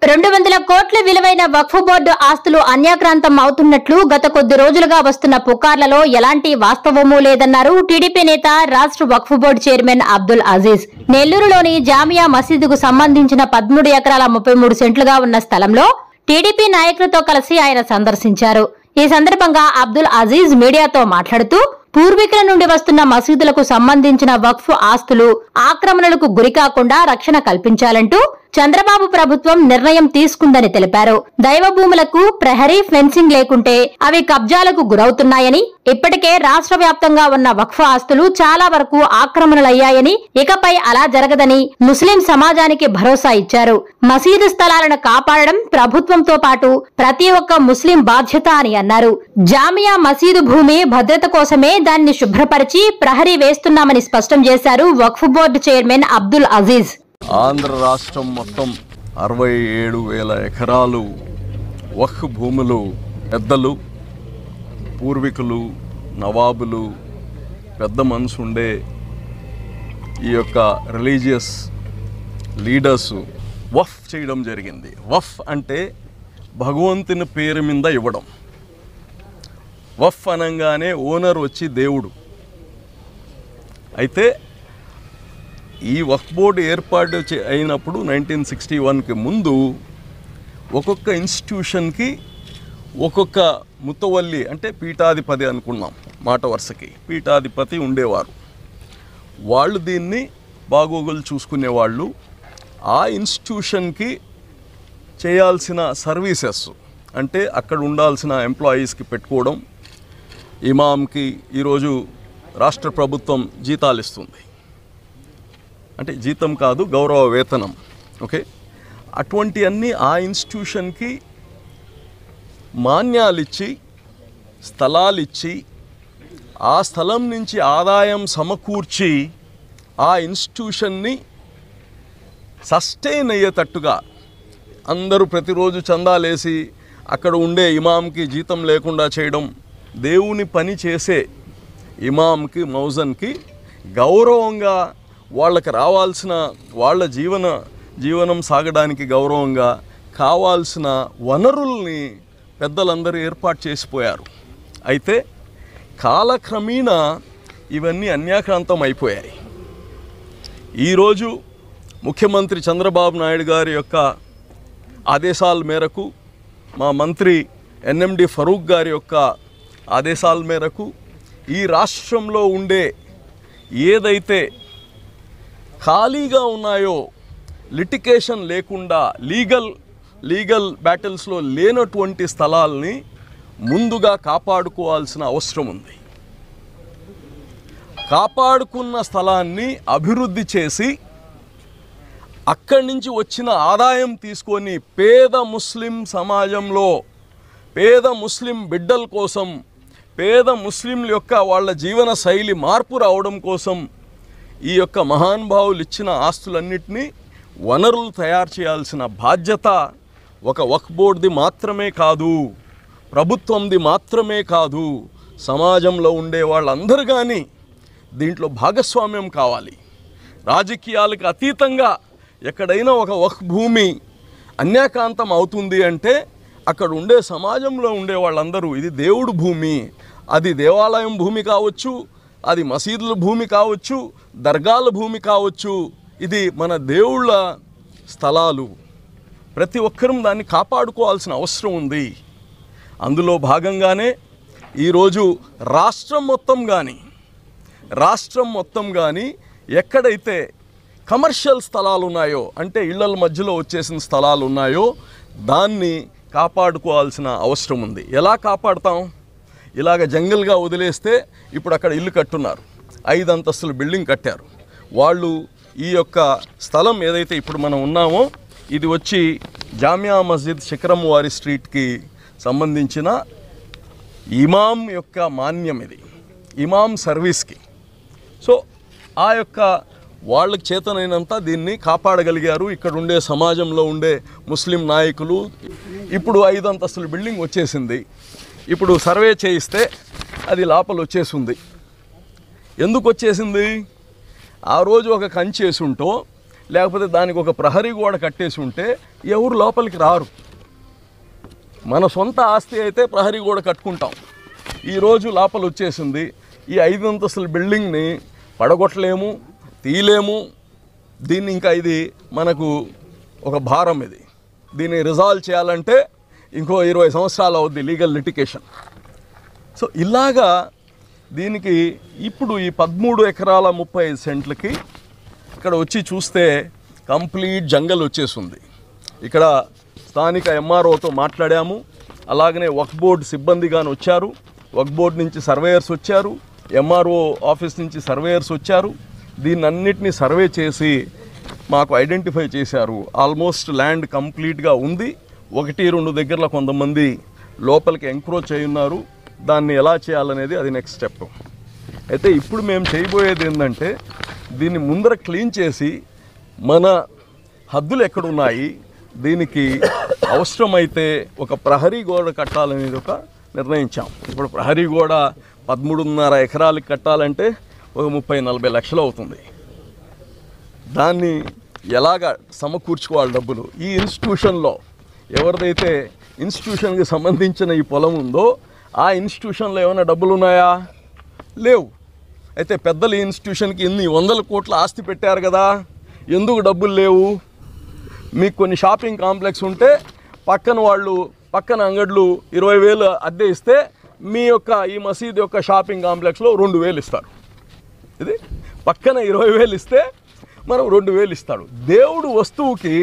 200 కోట్ల విలువైన వక్ఫ్ బోర్డు ఆస్తులు అన్యాక్రాంతం అవుతున్నట్లు గత కొద్ది రోజులుగా వస్తున్న పుకార్లలో ఎలాంటి వాస్తవమూ లేదన్నారు టీడీపీ నేత రాష్ట్ర వక్ఫ్ బోర్డు చైర్మన్ అబ్దుల్ అజీజ్. నెల్లూరులోని జామియా మసీదుకు సంబంధించిన 13 ఎకరాల 33 సెంట్లుగా ఉన్న స్థలంలో టీడీపీ నాయకులతో కలిసి ఆయన సందర్శించారు. ఈ సందర్భంగా అబ్దుల్ అజీజ్ మీడియాతో మాట్లాడుతూ పూర్వీకుల నుండి వస్తున్న మసీదులకు సంబంధించిన వక్ఫ్ ఆస్తులు ఆక్రమణలకు గురికాకుండా రక్షణ కల్పించాలంటూ చంద్రబాబు ప్రభుత్వం నిర్ణయం తీసుకుందని తెలిపారు. దైవ భూములకు ప్రహరీ ఫెన్సింగ్ లేకుంటే అవి కబ్జాలకు గురవుతున్నాయని, ఇప్పటికే రాష్ట్ర వ్యాప్తంగా ఉన్న వక్ఫ్ ఆస్తులు చాలా వరకు ఆక్రమణలయ్యాయని, ఇకపై అలా జరగదని ముస్లిం సమాజానికి భరోసా ఇచ్చారు. మసీదు స్థలాలను కాపాడడం ప్రభుత్వంతో పాటు ప్రతి ఒక్క ముస్లిం బాధ్యత అని అన్నారు. జామియా మసీదు భూమి భద్రత కోసమే దాన్ని శుభ్రపరిచి ప్రహరీ వేస్తున్నామని స్పష్టం చేశారు వక్ఫ్ బోర్డు చైర్మన్ అబ్దుల్ అజీజ్. ఆంధ్ర రాష్ట్రం మొత్తం 67,000 ఎకరాలు వక్ఫ్ భూములు పెద్దలు, పూర్వీకులు, నవాబులు, పెద్ద మనసు ఉండే ఈ యొక్క రిలీజియస్ లీడర్స్ వఫ్ చేయడం జరిగింది. వఫ్ అంటే భగవంతుని పేరు మీద ఇవ్వడం. వఫ్ అనగానే ఓనర్ వచ్చి దేవుడు. అయితే ఈ వక్ఫ్ బోర్డు ఏర్పాటు అయినప్పుడు 1961కి ముందు ఒక్కొక్క ఇన్స్టిట్యూషన్కి ఒక్కొక్క ముతవల్లి అంటే పీఠాధిపతి అనుకున్నాం, మాట వరుసకి పీఠాధిపతి ఉండేవారు. వాళ్ళు దీన్ని బాగోగులు చూసుకునేవాళ్ళు. ఆ ఇన్స్టిట్యూషన్కి చేయాల్సిన సర్వీసెస్ అంటే అక్కడ ఉండాల్సిన ఎంప్లాయీస్కి పెట్టుకోవడం. ఇమాంకి ఈరోజు రాష్ట్ర ప్రభుత్వం జీతాలు ఇస్తుంది, అంటే జీతం కాదు, గౌరవ వేతనం. ఓకే, అటువంటి అన్నీ ఆ ఇన్స్టిట్యూషన్కి మాన్యాలిచ్చి, స్థలాలిచ్చి, ఆ స్థలం నుంచి ఆదాయం సమకూర్చి ఆ ఇన్స్టిట్యూషన్ని సస్టైన్ అయ్యేటట్టుగా అందరూ ప్రతిరోజు చందాలేసి అక్కడ ఉండే ఇమాంకి జీతం లేకుండా చేయడం, దేవుని పని చేసే ఇమాంకి, మౌజన్కి గౌరవంగా వాళ్ళకి రావాల్సిన వాళ్ళ జీవనం సాగడానికి గౌరవంగా కావాల్సిన వనరుల్ని పెద్దలందరూ ఏర్పాటు చేసిపోయారు. అయితే కాలక్రమేణా ఇవన్నీ అన్యాక్రాంతం అయిపోయాయి. ఈరోజు ముఖ్యమంత్రి చంద్రబాబు నాయుడు గారి యొక్క ఆదేశాల మేరకు, మా మంత్రి ఎన్ఎండి ఫరూక్ గారి యొక్క ఆదేశాల మేరకు ఈ రాష్ట్రంలో ఉండే ఏదైతే ఖాళీగా ఉన్నాయో, లిటికేషన్ లేకుండా లీగల్ బ్యాటిల్స్లో లేనటువంటి స్థలాల్ని ముందుగా కాపాడుకోవాల్సిన అవసరం ఉంది. కాపాడుకున్న స్థలాన్ని అభివృద్ధి చేసి అక్కడి నుంచి వచ్చిన ఆదాయం తీసుకొని పేద ముస్లిం సమాజంలో, పేద ముస్లిం బిడ్డల కోసం, పేద ముస్లింల యొక్క వాళ్ళ జీవన శైలి మార్పు రావడం కోసం ఈ యొక్క మహానుభావులు ఇచ్చిన ఆస్తులన్నింటినీ వనరులు తయారు చేయాల్సిన బాధ్యత ఒక వక్ఫ్ బోర్డుది మాత్రమే కాదు, ప్రభుత్వంది మాత్రమే కాదు, సమాజంలో ఉండే వాళ్ళందరూ కానీ దీంట్లో భాగస్వామ్యం కావాలి. రాజకీయాలకు అతీతంగా ఎక్కడైనా ఒక వక్ఫ్ భూమి అన్యాక్రాంతం అవుతుంది అంటే అక్కడ ఉండే సమాజంలో ఉండే వాళ్ళందరూ ఇది దేవుడు భూమి, అది దేవాలయం భూమి కావచ్చు, అది మసీదుల భూమి కావచ్చు, దర్గాల భూమి కావచ్చు, ఇది మన దేవుళ్ళ స్థలాలు, ప్రతి ఒక్కరూ దాన్ని కాపాడుకోవాల్సిన అవసరం ఉంది. అందులో భాగంగానే ఈరోజు రాష్ట్రం మొత్తం కానీ ఎక్కడైతే కమర్షియల్ స్థలాలు ఉన్నాయో, అంటే ఇళ్ల మధ్యలో వచ్చేసిన స్థలాలు ఉన్నాయో దాన్ని కాపాడుకోవాల్సిన అవసరం ఉంది. ఎలా కాపాడుతాం? ఇలాగ జంగల్గా వదిలేస్తే ఇప్పుడు అక్కడ ఇల్లు కట్టున్నారు, 5 అంతస్తుల బిల్డింగ్ కట్టారు. వాళ్ళు ఈ యొక్క స్థలం ఏదైతే ఇప్పుడు మనం ఉన్నామో ఇది వచ్చి జామియా మస్జిద్ శిఖరంవారి స్ట్రీట్కి సంబంధించిన ఇమాం యొక్క మాన్యం, ఇది ఇమాం సర్వీస్కి. సో ఆ యొక్క వాళ్ళకి చేతనైనంత దీన్ని కాపాడగలిగారు. ఇక్కడ ఉండే సమాజంలో ఉండే ముస్లిం నాయకులు. ఇప్పుడు 5 అంతస్తుల బిల్డింగ్ వచ్చేసింది, ఇప్పుడు సర్వే చేయిస్తే అది లోపల వచ్చేసింది. ఎందుకు వచ్చేసింది? ఆ రోజు ఒక కంచేసి ఉంటో లేకపోతే దానికి ఒక ప్రహరీ గోడ కట్టేసి ఉంటే ఎవరు లోపలికి రారు. మన సొంత ఆస్తి అయితే ప్రహరీ గోడ కట్టుకుంటాం. ఈరోజు లోపల వచ్చేసింది. ఈ 5 అంతస్తుల బిల్డింగ్ని పడగొట్టలేము, తీయలేము. దీన్ని ఇంకా ఇది మనకు ఒక భారం. దీన్ని రిజాల్వ్ చేయాలంటే ఇంకో 20 సంవత్సరాలు అవుద్ది లీగల్ లిటిగేషన్. సో ఇలాగా దీనికి ఇప్పుడు ఈ 13 ఎకరాల 35 సెంట్లకి ఇక్కడ వచ్చి చూస్తే కంప్లీట్ జంగల్ వచ్చేసింది. ఇక్కడ స్థానిక ఎంఆర్ఓతో మాట్లాడాము. అలాగనే వక్ఫ్ బోర్డు సిబ్బందిగాని వచ్చారు, వక్ఫ్ బోర్డు నుంచి సర్వేయర్స్ వచ్చారు, ఎంఆర్ఓ ఆఫీస్ నుంచి సర్వేయర్స్ వచ్చారు. దీన్నన్నిటినీ సర్వే చేసి మాకు ఐడెంటిఫై చేశారు. ఆల్మోస్ట్ ల్యాండ్ కంప్లీట్గా ఉంది. 1-2 దగ్గరలో కొంతమంది లోపలికి ఎంక్రోచ్ అయి ఉన్నారు. దాన్ని ఎలా చేయాలనేది అది నెక్స్ట్ స్టెప్. అయితే ఇప్పుడు మేము చేయబోయేది ఏంటంటే దీన్ని ముందర క్లీన్ చేసి మన హద్దులు ఎక్కడున్నాయి, దీనికి అవసరమైతే ఒక ప్రహరీ గోడ కట్టాలనేది ఒక నిర్ణయించాం. ఇప్పుడు ప్రహరీ గోడ 13.5 ఎకరాలకి కట్టాలంటే ఒక 30-40 లక్షలు అవుతుంది. దాన్ని ఎలాగ సమకూర్చుకోవాలి డబ్బులు? ఈ ఇన్స్టిట్యూషన్లో ఎవరిదైతే ఇన్స్టిట్యూషన్కి సంబంధించిన ఈ పొలం ఉందో ఆ ఇన్స్టిట్యూషన్లో ఏమైనా డబ్బులు ఉన్నాయా? లేవు. అయితే పెద్దలు ఈ ఇన్స్టిట్యూషన్కి ఇన్ని 100 కోట్ల ఆస్తి పెట్టారు కదా, ఎందుకు డబ్బులు లేవు? మీకు కొన్ని షాపింగ్ కాంప్లెక్స్ ఉంటే పక్కన అంగడ్లు 20,000 అద్దె ఇస్తే మీ యొక్క ఈ మసీద్ యొక్క షాపింగ్ కాంప్లెక్స్లో 2,000 ఇస్తారు. ఇది పక్కన 20,000 ఇస్తే మనం 2,000 ఇస్తాడు. దేవుడు వస్తువుకి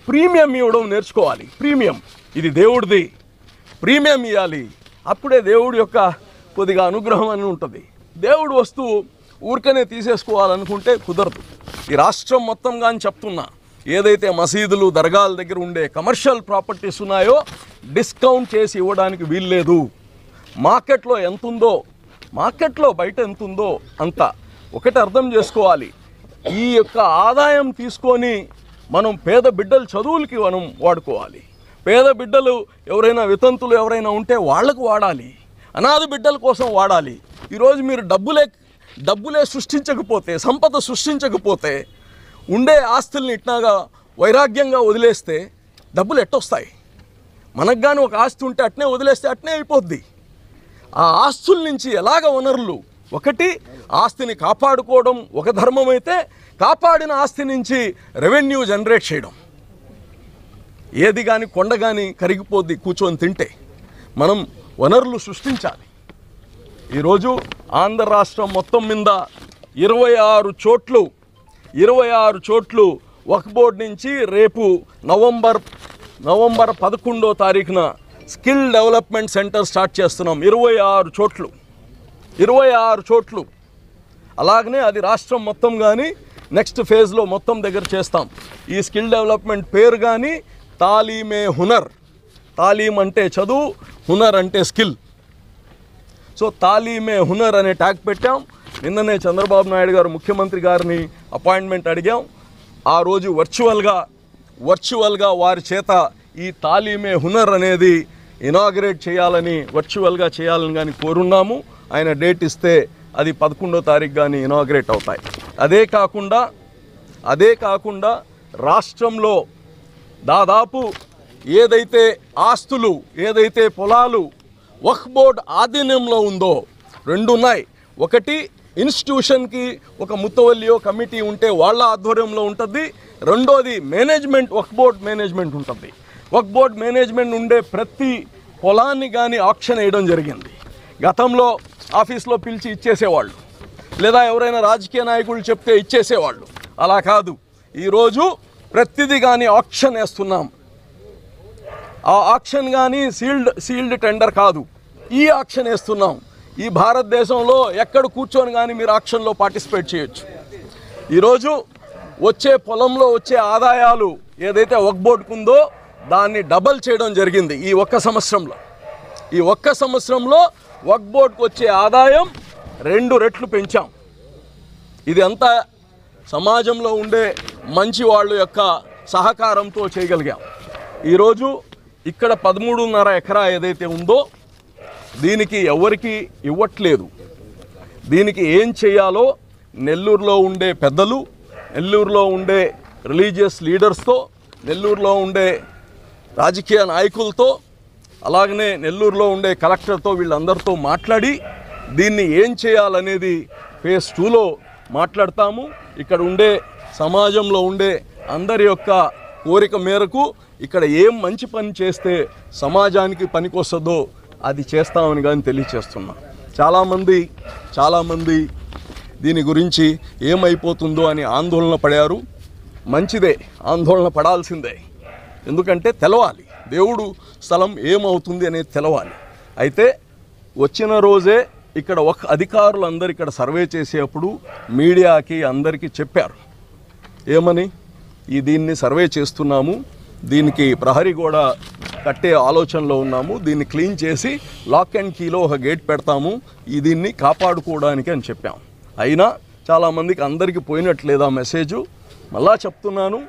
ప్రీమియం ఇవ్వడం నేర్చుకోవాలి. ప్రీమియం, ఇది దేవుడిది, ప్రీమియం ఇవ్వాలి. అప్పుడే దేవుడి యొక్క కొద్దిగా అనుగ్రహం అని ఉంటుంది. దేవుడు వస్తువు ఊరికనే తీసేసుకోవాలనుకుంటే కుదరదు. ఈ రాష్ట్రం మొత్తం కానీ చెప్తున్నా, ఏదైతే మసీదులు దర్గాల దగ్గర ఉండే కమర్షియల్ ప్రాపర్టీస్ ఉన్నాయో డిస్కౌంట్ చేసి ఇవ్వడానికి వీల్లేదు. మార్కెట్లో ఎంత ఉందో, మార్కెట్లో బయట ఎంత ఉందో అంత. ఒకటి అర్థం చేసుకోవాలి, ఈ యొక్క ఆదాయం తీసుకొని మనం పేద బిడ్డల చదువులకి మనం వాడుకోవాలి. పేద బిడ్డలు ఎవరైనా వితంతులు ఎవరైనా ఉంటే వాళ్లకు వాడాలి, అనాథ బిడ్డల కోసం వాడాలి. ఈరోజు మీరు డబ్బులే సృష్టించకపోతే, సంపద సృష్టించకపోతే, ఉండే ఆస్తుల్ని ఇట్లాగా వైరాగ్యంగా వదిలేస్తే డబ్బులు ఎట్టొస్తాయి? మనకు కానీ ఒక ఆస్తి ఉంటే అట్నే వదిలేస్తే అట్నే అయిపోద్ది. ఆ ఆస్తుల నుంచి ఎలాగ వనరులు, ఒకటి ఆస్తిని కాపాడుకోవడం ఒక ధర్మం అయితే, కాపాడిన ఆస్తి నుంచి రెవెన్యూ జనరేట్ చేయడం. ఏది కానీ కొండ కానీ కరిగిపోద్ది కూర్చొని తింటే. మనం వనరులు సృష్టించాలి. ఈరోజు ఆంధ్ర రాష్ట్రం మొత్తం మీద 26 చోట్లు వక్ఫ్ బోర్డు నుంచి రేపు నవంబర్ 11వ తారీఖున స్కిల్ డెవలప్మెంట్ సెంటర్ స్టార్ట్ చేస్తున్నాం. 26 చోట్లు. అలాగనే అది రాష్ట్రం మొత్తం కానీ నెక్స్ట్ ఫేజ్లో మొత్తం దగ్గర చేస్తాం. ఈ స్కిల్ డెవలప్మెంట్ పేరు కానీ తాలీమే హునర్. తాలీం అంటే చదువు, హునర్ అంటే స్కిల్. సో తాలీమే హునర్ అనే ట్యాగ్ పెట్టాం. నిన్ననే చంద్రబాబు నాయుడు గారు ముఖ్యమంత్రి గారిని అపాయింట్మెంట్ అడిగాం. ఆ రోజు వర్చువల్గా వారి చేత ఈ తాలీమే హునర్ అనేది ఇనాగ్రేట్ చేయాలని, వర్చువల్గా చేయాలని కానీ కోరున్నాము. ఆయన డేట్ ఇస్తే అది 11వ తారీఖు కానీ ఇనాగ్రేట్ అవుతాయి. అదే కాకుండా రాష్ట్రంలో దాదాపు ఏదైతే ఆస్తులు, ఏదైతే పొలాలు వక్ఫ్ బోర్డ్ ఆధీనంలో ఉందో 2 ఉన్నాయి. ఒకటి ఇన్స్టిట్యూషన్కి ఒక ముత్తవల్లియో కమిటీ ఉంటే వాళ్ళ ఆధ్వర్యంలో ఉంటుంది. రెండోది మేనేజ్మెంట్, వక్ఫ్ బోర్డ్ మేనేజ్మెంట్ ఉంటుంది. వక్ఫ్ బోర్డ్ మేనేజ్మెంట్ ఉండే ప్రతి పొలాన్ని కానీ ఆక్షన్ వేయడం జరిగింది. గతంలో ఆఫీస్లో పిలిచి ఇచ్చేసేవాళ్ళు, లేదా ఎవరైనా రాజకీయ నాయకులు చెప్తే ఇచ్చేసేవాళ్ళు. అలా కాదు, ఈరోజు ప్రతిదీ కానీ ఆక్షన్ వేస్తున్నాం. ఆ ఆక్షన్ కానీ సీల్డ్ టెండర్ కాదు, ఈ ఆక్షన్ వేస్తున్నాం. ఈ భారతదేశంలో ఎక్కడ కూర్చొని కానీ మీరు ఆక్షన్లో పార్టిసిపేట్ చేయొచ్చు. ఈరోజు వచ్చే పొలంలో వచ్చే ఆదాయాలు ఏదైతే వక్ఫ్ బోర్డుకు ఉందో దాన్ని డబల్ చేయడం జరిగింది ఈ ఒక్క సంవత్సరంలో. వక్ఫ్ బోర్డుకు వచ్చే ఆదాయం 2 రెట్లు పెంచాం. ఇది అంతా సమాజంలో ఉండే మంచి వాళ్ళ యొక్క సహకారంతో చేయగలిగాం. ఈరోజు ఇక్కడ 13.5 ఎకరా ఏదైతే ఉందో దీనికి ఎవరికి ఇవ్వట్లేదు. దీనికి ఏం చేయాలో నెల్లూరులో ఉండే పెద్దలు, నెల్లూరులో ఉండే రిలీజియస్ లీడర్స్తో, నెల్లూరులో ఉండే రాజకీయ నాయకులతో, అలాగనే నెల్లూరులో ఉండే కలెక్టర్తో, వీళ్ళందరితో మాట్లాడి దీన్ని ఏం చేయాలనేది ఫేజ్ 2లో మాట్లాడతాము. ఇక్కడ ఉండే సమాజంలో ఉండే అందరి యొక్క కోరిక మేరకు ఇక్కడ ఏం మంచి పని చేస్తే సమాజానికి పనికొస్తుందో అది చేస్తామని కానీ తెలియచేస్తున్నాం. చాలామంది దీని గురించి ఏమైపోతుందో అని ఆందోళన పడారు. మంచిదే, ఆందోళన పడాల్సిందే. ఎందుకంటే తెలవాలి, దేవుడు స్థలం ఏమవుతుంది అనేది తెలవాలి. అయితే వచ్చిన రోజే ఇక్కడ అధికారులందరూ ఇక్కడ సర్వే చేసేటప్పుడు మీడియాకి అందరికీ చెప్పారు ఏమని, దీన్ని సర్వే చేస్తున్నాము, దీనికి ప్రహరీ గోడ కట్టే ఆలోచనలో ఉన్నాము, దీన్ని క్లీన్ చేసి లాక్ అండ్ కీలో ఒక గేట్ పెడతాము, దీన్ని కాపాడుకోవడానికి అని చెప్పాం. అయినా చాలామందికి అందరికీ పోయినట్లేదా మెసేజు. మళ్ళా చెప్తున్నాను,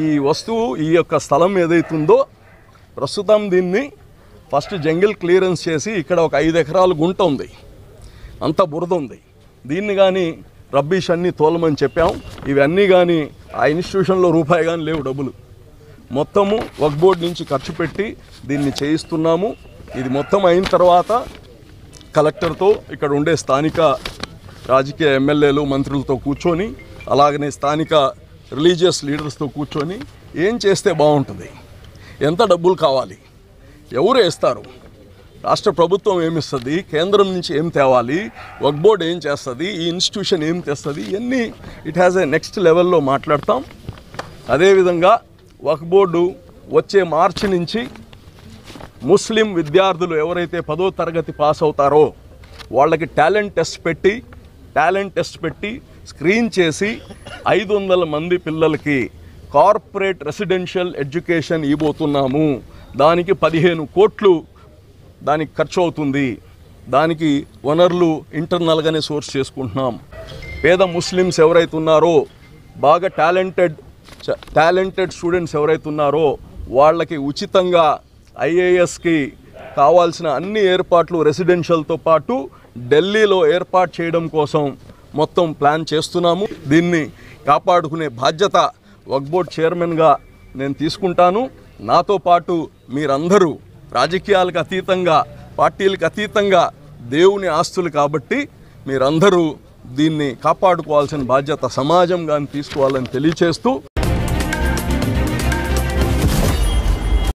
ఈ వస్తువు, ఈ యొక్క స్థలం ఏదైతుందో ప్రస్తుతం దీన్ని ఫస్ట్ జంగిల్ క్లియరెన్స్ చేసి ఇక్కడ ఒక 5 ఎకరాల గుంట ఉంది, అంత బురద ఉంది, దీన్ని కానీ రబ్బీష్ అన్నీ తోలమని చెప్పాం. ఇవన్నీ కానీ ఆ ఇన్స్టిట్యూషన్లో రూపాయి కానీ లేవు, డబ్బులు మొత్తము వక్ఫ్ బోర్డు నుంచి ఖర్చు పెట్టి దీన్ని చేయిస్తున్నాము. ఇది మొత్తం అయిన తర్వాత కలెక్టర్తో, ఇక్కడ ఉండే స్థానిక రాజకీయ ఎమ్మెల్యేలు, మంత్రులతో కూర్చొని, అలాగనే స్థానిక రిలీజియస్ లీడర్స్తో కూర్చొని ఏం చేస్తే బాగుంటుంది, ఎంత డబ్బులు కావాలి, ఎవరు వేస్తారు, రాష్ట్ర ప్రభుత్వం ఏమిస్తుంది, కేంద్రం నుంచి ఏం తేవాలి, వక్ఫ్ బోర్డు ఏం చేస్తుంది, ఈ ఇన్స్టిట్యూషన్ ఏం తెస్తుంది, ఇవన్నీ ఇట్ హ్యాస్ ఏ నెక్స్ట్ లెవెల్లో మాట్లాడతాం. అదేవిధంగా వక్ఫ్ బోర్డు వచ్చే మార్చి నుంచి ముస్లిం విద్యార్థులు ఎవరైతే 10వ తరగతి పాస్ అవుతారో వాళ్ళకి టాలెంట్ టెస్ట్ పెట్టి స్క్రీన్ చేసి 500 మంది పిల్లలకి కార్పొరేట్ రెసిడెన్షియల్ ఎడ్యుకేషన్ ఇవ్వబోతున్నాము. దానికి 15 కోట్లు దానికి ఖర్చు అవుతుంది. దానికి వనరులు ఇంటర్నల్గానే సోర్స్ చేసుకుంటున్నాం. పేద ముస్లిమ్స్ ఎవరైతే ఉన్నారో, బాగా టాలెంటెడ్ స్టూడెంట్స్ ఎవరైతే ఉన్నారో వాళ్ళకి ఉచితంగా ఐఏఎస్కి కావాల్సిన అన్ని ఏర్పాట్లు రెసిడెన్షియల్తో పాటు ఢిల్లీలో ఏర్పాటు చేయడం కోసం మొత్తం ప్లాన్ చేస్తున్నాము. దీన్ని కాపాడుకునే బాధ్యత వక్ఫ్ బోర్డ్ చైర్మన్గా నేను తీసుకుంటాను. నాతో పాటు మీరందరూ రాజకీయాలకు అతీతంగా, పార్టీలకు అతీతంగా దేవుని ఆస్తులు కాబట్టి మీరందరూ దీన్ని కాపాడుకోవాల్సిన బాధ్యత సమాజంగా తీసుకోవాలని తెలియచేస్తూ